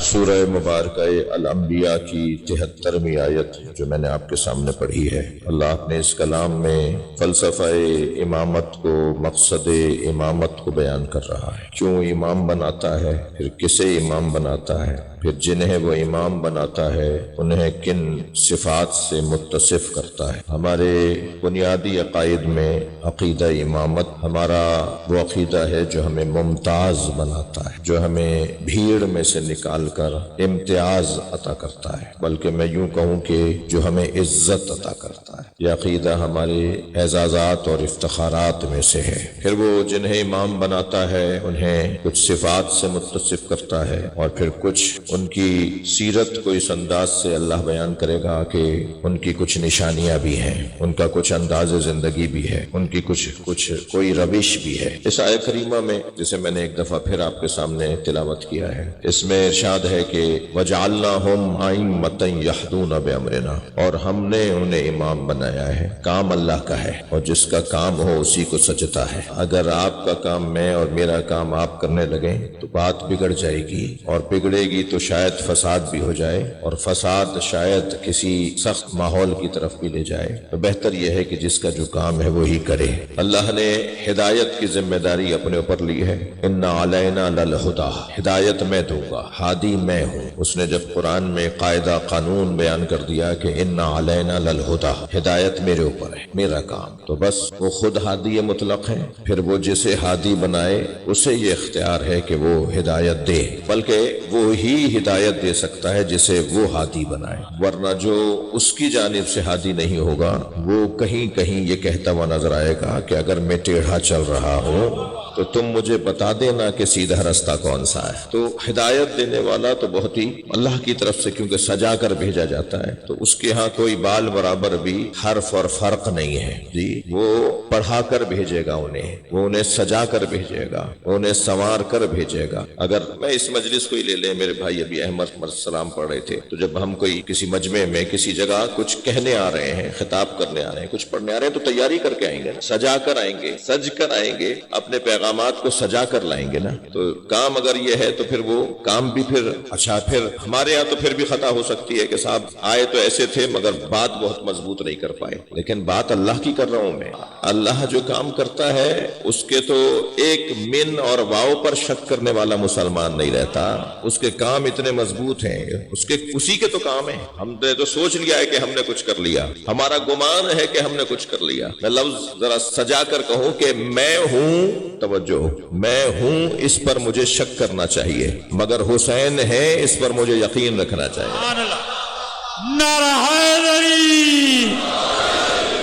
سورہ مبارکہ الانبیاء کی 73ویں آیت جو میں نے آپ کے سامنے پڑھی ہے، اللہ اپنے اس کلام میں فلسفہ امامت کو، مقصد امامت کو بیان کر رہا ہے۔ کیوں امام بناتا ہے، پھر کسے امام بناتا ہے، پھر جنہیں وہ امام بناتا ہے انہیں کن صفات سے متصف کرتا ہے۔ ہمارے بنیادی عقائد میں عقیدہ امامت ہمارا وہ عقیدہ ہے جو ہمیں ممتاز بناتا ہے، جو ہمیں بھیڑ میں سے نکال کر امتیاز عطا کرتا ہے، بلکہ میں یوں کہوں کہ جو ہمیں عزت عطا کرتا ہے۔ یہ عقیدہ ہمارے اعزازات اور افتخارات میں سے ہے۔ پھر وہ جنہیں امام بناتا ہے انہیں کچھ صفات سے متصف کرتا ہے، اور پھر کچھ ان کی سیرت کو اس انداز سے اللہ بیان کرے گا کہ ان کی کچھ نشانیاں بھی ہیں، ان کا کچھ انداز زندگی بھی ہے، ان کی کچھ کوئی روش بھی ہے۔ اس آیت کریمہ میں جسے میں نے ایک دفعہ پھر آپ کے سامنے تلاوت کیا ہے، اس میں ارشاد ہے کہ وَجَعَلْنَاهُمْ أَئِمَّةً يَهْدُونَ بِأَمْرِنَا، اور ہم نے انہیں امام بنایا ہے۔ کام اللہ کا ہے، اور جس کا کام ہو اسی کو سجتا ہے۔ اگر آپ کا کام میں اور میرا کام آپ کرنے لگیں تو بات بگڑ جائے گی، اور بگڑے گی تو شاید فساد بھی ہو جائے، اور فساد شاید کسی سخت ماحول کی طرف بھی لے جائے۔ تو بہتر یہ ہے کہ جس کا جو کام ہے وہی کرے۔ اللہ نے ہدایت کی ذمہ داری اپنے اوپر لی ہے۔ ان علینا للہدی، ہدایت میں دوں گا، ہادی میں ہوں۔ اس نے جب قرآن میں قاعدہ قانون بیان کر دیا کہ ان علینا للہدی، ہدایت میرے اوپر ہے، میرا کام، تو بس وہ خود ہادی مطلق ہے۔ پھر وہ جسے ہادی بنائے اسے یہ اختیار ہے کہ وہ ہدایت دے، بلکہ وہ ہی ہدایت دے سکتا ہے جسے وہ ہادی بنائے، ورنہ جو اس کی جانب سے ہادی نہیں ہوگا وہ کہیں کہیں یہ کہتا ہوا نظر آئے گا کہ اگر میں ٹیڑھا چل رہا ہوں تو تم مجھے بتا دینا کہ سیدھا رستہ کون سا ہے۔ تو ہدایت دینے والا تو بہت ہی اللہ کی طرف سے کیونکہ سجا کر بھیجا جاتا ہے، تو اس کے ہاں کوئی بال برابر بھی حرف اور فرق نہیں ہے جی۔ وہ پڑھا کر بھیجے گا وہ انہیں سجا کر بھیجے گا، انہیں سنوار کر بھیجے گا۔ اگر میں اس مجلس کو ہی لے لیں، میرے بھائی ابھی احمد سلام پڑھ رہے تھے، تو جب ہم کوئی کسی مجمع میں کسی جگہ کچھ کہنے آ رہے ہیں، خطاب کرنے آ رہے ہیں، کچھ پڑھنے آ رہے ہیں، تو تیاری کر کے آئیں گے، سجا کر آئیں گے، سج کر آئیں گے، اپنے پیغامات کو سجا کر لائیں گے نا۔ تو کام اگر یہ ہے تو پھر وہ کام بھی پھر اچھا، پھر ہمارے یہاں تو پھر بھی خطا ہو سکتی ہے کہ صاحب آئے تو ایسے تھے مگر بات بہت مضبوط نہیں کر پائے، لیکن بات اللہ کی کر رہا ہوں میں۔ اللہ جو کام کرتا ہے اس کے تو ایک من اور واو پر شک کرنے والا مسلمان نہیں رہتا، اس کے کام اتنے مضبوط ہیں، اسی کے تو کام ہے۔ ہم نے تو سوچ لیا ہے کہ ہم نے کچھ کر لیا، ہمارا گمان ہے کہ ہم نے کچھ کر لیا۔ میں لفظ ذرا سجا کر کہوں کہ میں ہوں، توجہ، میں ہوں، اس پر مجھے شک کرنا چاہیے، مگر حسین ہے اس پر مجھے یقین رکھنا چاہیے۔ نعرہ حیدری،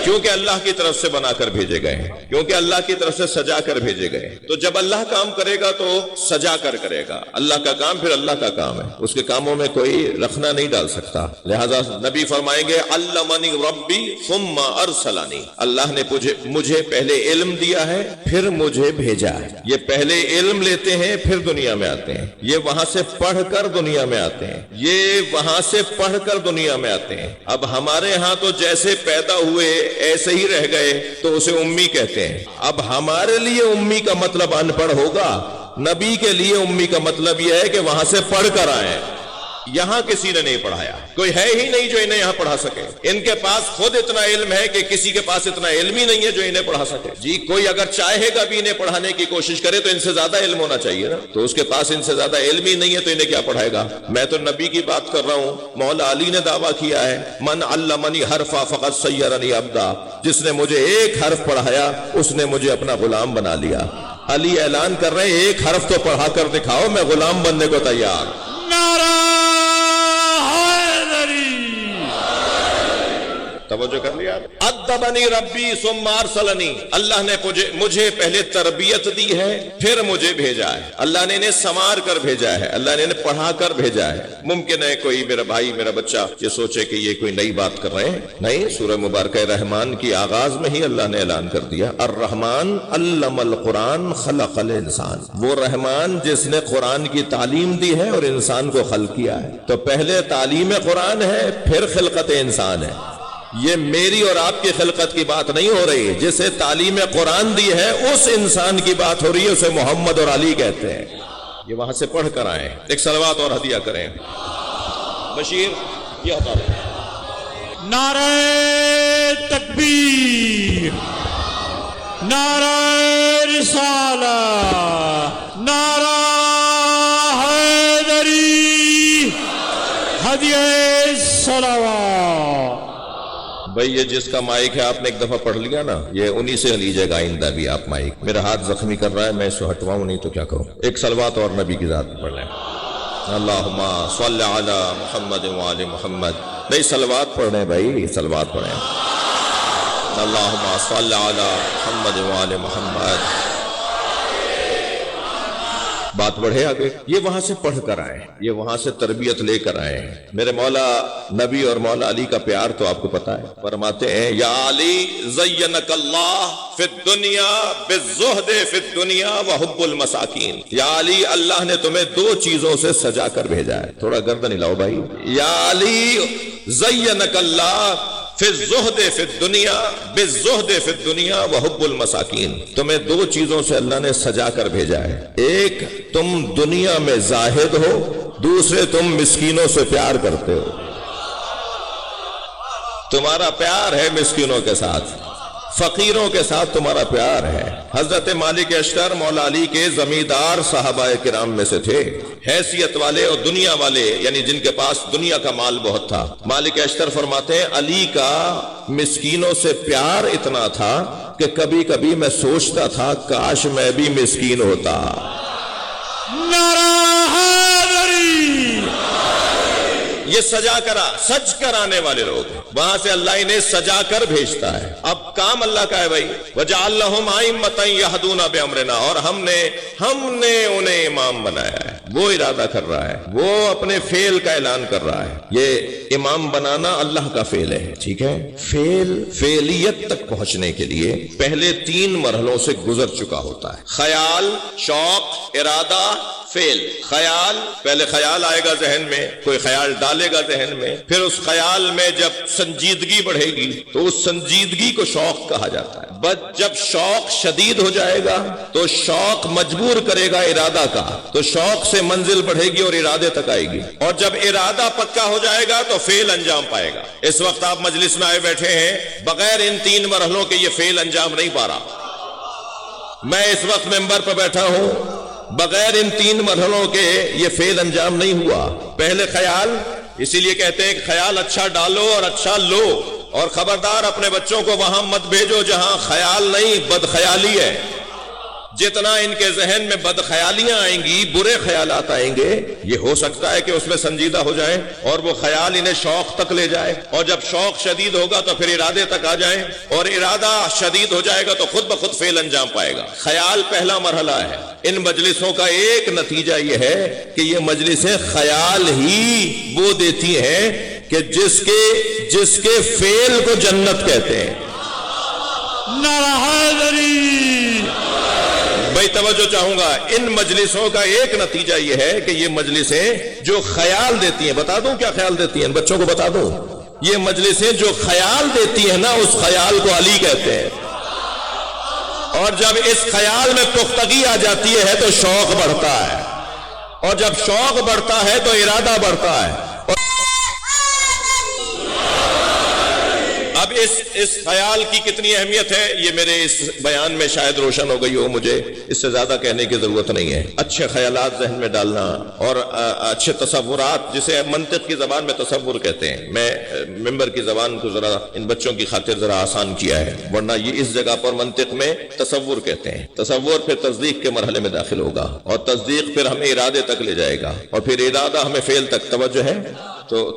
کیونکہ اللہ کی طرف سے بنا کر بھیجے گئے ہیں، کیونکہ اللہ کی طرف سے سجا کر بھیجے گئے ہیں۔ تو جب اللہ کام کرے گا تو سجا کر کرے گا، اللہ کا کام پھر اللہ کا کام ہے، اس کے کاموں میں کوئی رخنہ نہیں ڈال سکتا۔ لہذا نبی فرمائیں گے علمنی ربی ثم ارسلنی، اللہ نے مجھے پہلے علم دیا ہے پھر مجھے بھیجا ہے۔ یہ پہلے علم لیتے ہیں پھر دنیا میں آتے ہیں، یہ وہاں سے پڑھ کر دنیا میں آتے ہیں، یہ وہاں سے پڑھ کر دنیا میں آتے ہیں۔ اب ہمارے ہاں تو جیسے پیدا ہوئے ایسے ہی رہ گئے تو اسے امی کہتے ہیں۔ اب ہمارے لیے امی کا مطلب ان پڑھ ہوگا، نبی کے لیے امی کا مطلب یہ ہے کہ وہاں سے پڑھ کر آئے۔ یہاں کسی نے نہیں پڑھایا، کوئی ہے ہی نہیں جو انہیں یہاں پڑھا سکے۔ ان کے پاس خود اتنا علم ہے کہ کسی کے پاس اتنا علم ہی نہیں ہے جو انہیں پڑھا سکے۔ جی کوئی اگر چاہے گا بھی انہیں پڑھانے کی کوشش کرے تو ان سے زیادہ علم ہونا چاہیے نا، تو اس کے پاس ان سے زیادہ علم ہی نہیں ہے تو انہیں کیا پڑھائے گا۔ میں تو نبی کی بات کر رہا ہوں، مولا علی نے دعویٰ کیا ہے من علمنی حرفا فقد سیرنی عبدا، جس نے مجھے ایک حرف پڑھایا اس نے مجھے اپنا غلام بنا لیا۔ علی اعلان کر رہے ہیں ایک حرف تو پڑھا کر دکھاؤ، میں غلام بننے کو تیار۔ نعرہ توجہ کر لیا۔ ادبنی ربی ثم ارسلنی، اللہ نے مجھے پہلے تربیت دی ہے پھر مجھے بھیجا ہے۔ اللہ نے انہیں سنوار کر بھیجا ہے، اللہ نے انہیں پڑھا کر بھیجا ہے۔ ممکن ہے کوئی میرا بھائی میرا بچہ یہ سوچے کہ یہ کوئی نئی بات کر رہے ہیں، نہیں، سورہ مبارکہ رحمان کی آغاز میں ہی اللہ نے اعلان کر دیا الرحمن علم القرآن خلق الانسان، وہ رحمان جس نے قرآن کی تعلیم دی ہے اور انسان کو خلق کیا ہے۔ تو پہلے تعلیم قرآن ہے پھر خلقت انسان ہے۔ یہ میری اور آپ کی خلقت کی بات نہیں ہو رہی، جسے تعلیم قرآن دی ہے اس انسان کی بات ہو رہی ہے، اسے محمد اور علی کہتے ہیں۔ یہ وہاں سے پڑھ کر آئیں، ایک صلوات اور ہدیہ کریں۔ بشیر یہ ہٹا لیں۔ نعرہ تکبیر، نعرہ رسالہ، نعرہ حیدری، ہدیہ صلوات۔ بھئی یہ جس کا مائک ہے آپ نے ایک دفعہ پڑھ لیا نا، یہ انہی سے لیجئے گا آئندہ بھی آپ مائک۔ میرا ہاتھ زخمی کر رہا ہے، میں اس کو ہٹواؤں نہیں تو کیا کروں۔ ایک صلوات اور نبی کی ذات پڑھ لیں۔ اللہم صلی علی محمد وآل محمد۔ نہیں صلوات پڑھ رہے ہیں بھائی، صلوات پڑھ رہے ہیں۔ اللہم صلی علی محمد وآل محمد۔ بات بڑھے آگے، یہ وہاں سے پڑھ کر آئے، یہ وہاں سے تربیت لے کر آئے۔ میرے مولا نبی اور مولا علی کا پیار تو آپ کو پتا ہے، فرماتے ہیں یا علی زینک اللہ فی الدنیا بالزہد فی الدنیا وحب المساکین۔ یا علی اللہ نے تمہیں دو چیزوں سے سجا کر بھیجا ہے۔ تھوڑا گردن ہلاؤ بھائی۔ یا علی زینک اللہ فی الزہد فی الدنیا بالزہد فی الدنیا وحب المساکین۔ تمہیں دو چیزوں سے اللہ نے سجا کر بھیجا ہے، ایک تم دنیا میں زاہد ہو، دوسرے تم مسکینوں سے پیار کرتے ہو۔ تمہارا پیار ہے مسکینوں کے ساتھ، فقیروں کے ساتھ تمہارا پیار ہے۔ حضرت مالک اشتر مولا علی کے زمیندار صحابہ کرام میں سے تھے، حیثیت والے اور دنیا والے، یعنی جن کے پاس دنیا کا مال بہت تھا۔ مالک اشتر فرماتے ہیں علی کا مسکینوں سے پیار اتنا تھا کہ کبھی کبھی میں سوچتا تھا کاش میں بھی مسکین ہوتا۔ نعرہ حیدری۔ یہ سجا کرا، سج کر آنے والے لوگ، وہاں سے اللہ انہیں سجا کر بھیجتا ہے۔ اب کام اللہ کا ہے بھائی، وَجَعَلْنَهُمْ أَئِمَّةً يَهْدُونَ بِأَمْرِنَا، اور ہم نے انہیں امام بنایا ہے۔ وہ ارادہ کر رہا ہے، وہ اپنے فعل کا اعلان کر رہا ہے۔ یہ امام بنانا اللہ کا فعل ہے، ٹھیک ہے۔ فعلیت تک پہنچنے کے لیے پہلے 3 مرحلوں سے گزر چکا ہوتا ہے، خیال، شوق، ارادہ، فعل۔ خیال، پہلے خیال آئے گا ذہن میں، کوئی خیال ڈالے گا ذہن میں، پھر اس خیال میں جب سنجیدگی بڑھے گی تو اس سنجیدگی کو شوق کہا جاتا ہے۔ بس جب شوق شدید ہو جائے گا تو شوق مجبور کرے گا ارادہ کا، تو شوق سے منزل بڑھے گی اور ارادے تک آئے گی، اور جب ارادہ پکا ہو جائے گا تو فعل انجام پائے گا۔ اس وقت آپ مجلس میں آئے بیٹھے ہیں، بغیر ان 3 مرحلوں کے یہ فعل انجام نہیں پا رہا۔ میں اس وقت ممبر پر بیٹھا ہوں، بغیر ان 3 مرحلوں کے یہ فعل انجام نہیں ہوا۔ پہلے خیال، اسی لیے کہتے ہیں کہ خیال اچھا ڈالو اور اچھا لو، اور خبردار اپنے بچوں کو وہاں مت بھیجو جہاں خیال نہیں، بدخیالی ہے۔ جتنا ان کے ذہن میں بدخیالیاں آئیں گی، برے خیالات آئیں گے، یہ ہو سکتا ہے کہ اس میں سنجیدہ ہو جائیں اور وہ خیال انہیں شوق تک لے جائے، اور جب شوق شدید ہوگا تو پھر ارادے تک آ جائیں، اور ارادہ شدید ہو جائے گا تو خود بخود فعل انجام پائے گا۔ خیال پہلا مرحلہ ہے۔ ان مجلسوں کا ایک نتیجہ یہ ہے کہ یہ مجلسیں خیال ہی وہ دیتی ہیں کہ جس کے فعل کو جنت کہتے ہیں۔ نعرہ حیدری۔ بھائی توجہ چاہوں گا، ان مجلسوں کا ایک نتیجہ یہ ہے کہ یہ مجلسیں جو خیال دیتی ہیں، بتا دوں کیا خیال دیتی ہیں، بچوں کو بتا دوں، یہ مجلسیں جو خیال دیتی ہیں نا، اس خیال کو علی کہتے ہیں، اور جب اس خیال میں پختگی آ جاتی ہے تو شوق بڑھتا ہے، اور جب شوق بڑھتا ہے تو ارادہ بڑھتا ہے۔ اب اس خیال کی کتنی اہمیت ہے یہ میرے اس بیان میں شاید روشن ہو گئی ہو، مجھے اس سے زیادہ کہنے کی ضرورت نہیں ہے۔ اچھے خیالات ذہن میں ڈالنا اور اچھے تصورات، جسے منطق کی زبان میں تصور کہتے ہیں، میں ممبر کی زبان کو ذرا ان بچوں کی خاطر ذرا آسان کیا ہے، ورنہ یہ اس جگہ پر منطق میں تصور کہتے ہیں۔ تصور پھر تصدیق کے مرحلے میں داخل ہوگا، اور تصدیق پھر ہمیں ارادے تک لے جائے گا، اور پھر ارادہ ہمیں فعل تک۔ توجہ ہے؟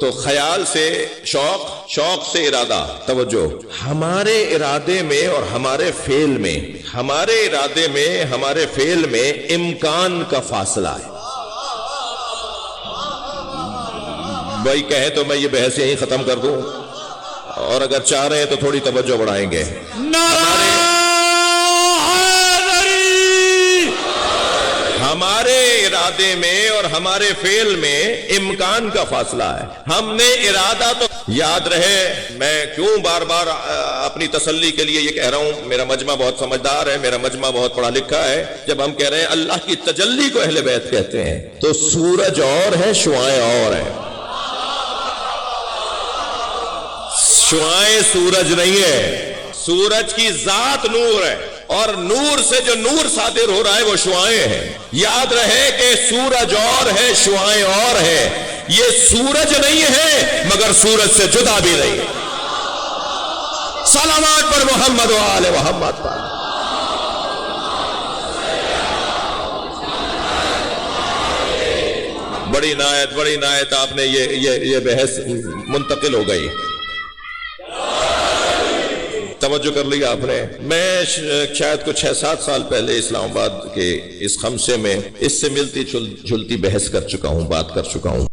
تو خیال سے شوق، شوق سے ارادہ۔ توجہ، ہمارے ارادے میں اور ہمارے فعل میں، ہمارے ارادے میں ہمارے فعل میں امکان کا فاصلہ ہے۔ بھائی کہیں تو میں یہ بحث یہیں ختم کر دوں، اور اگر چاہ رہے ہیں تو تھوڑی توجہ بڑھائیں گے۔ نعرہ حیدری۔ ہمارے ہمارے ارادے میں اور ہمارے فعل میں امکان کا فاصلہ ہے. ہم نے ارادہ تو یاد رہے، میں کیوں بار بار اپنی تسلی کے لیے یہ کہہ رہا ہوں، میرا مجمع بہت سمجھدار ہے، میرا مجمع بہت پڑھا لکھا ہے. جب ہم کہہ رہے ہیں اللہ کی تجلی کو اہل بیت کہتے ہیں، تو سورج اور ہے، شعائیں اور ہیں. شعائیں سورج نہیں ہے، سورج کی ذات نور ہے، اور نور سے جو نور صادر ہو رہا ہے وہ شعائیں ہیں. یاد رہے کہ سورج اور ہے، شعائیں اور ہے. یہ سورج نہیں ہے مگر سورج سے جدا بھی نہیں. صلوات پر محمد و آل محمد پر. بڑی نایت آپ نے یہ بحث منتقل ہو گئی. توجہ کر لیا آپ نے. میں شاید کچھ 6-7 سال پہلے اسلام آباد کے اس خمسے میں اس سے ملتی جلتی بحث کر چکا ہوں، بات کر چکا ہوں.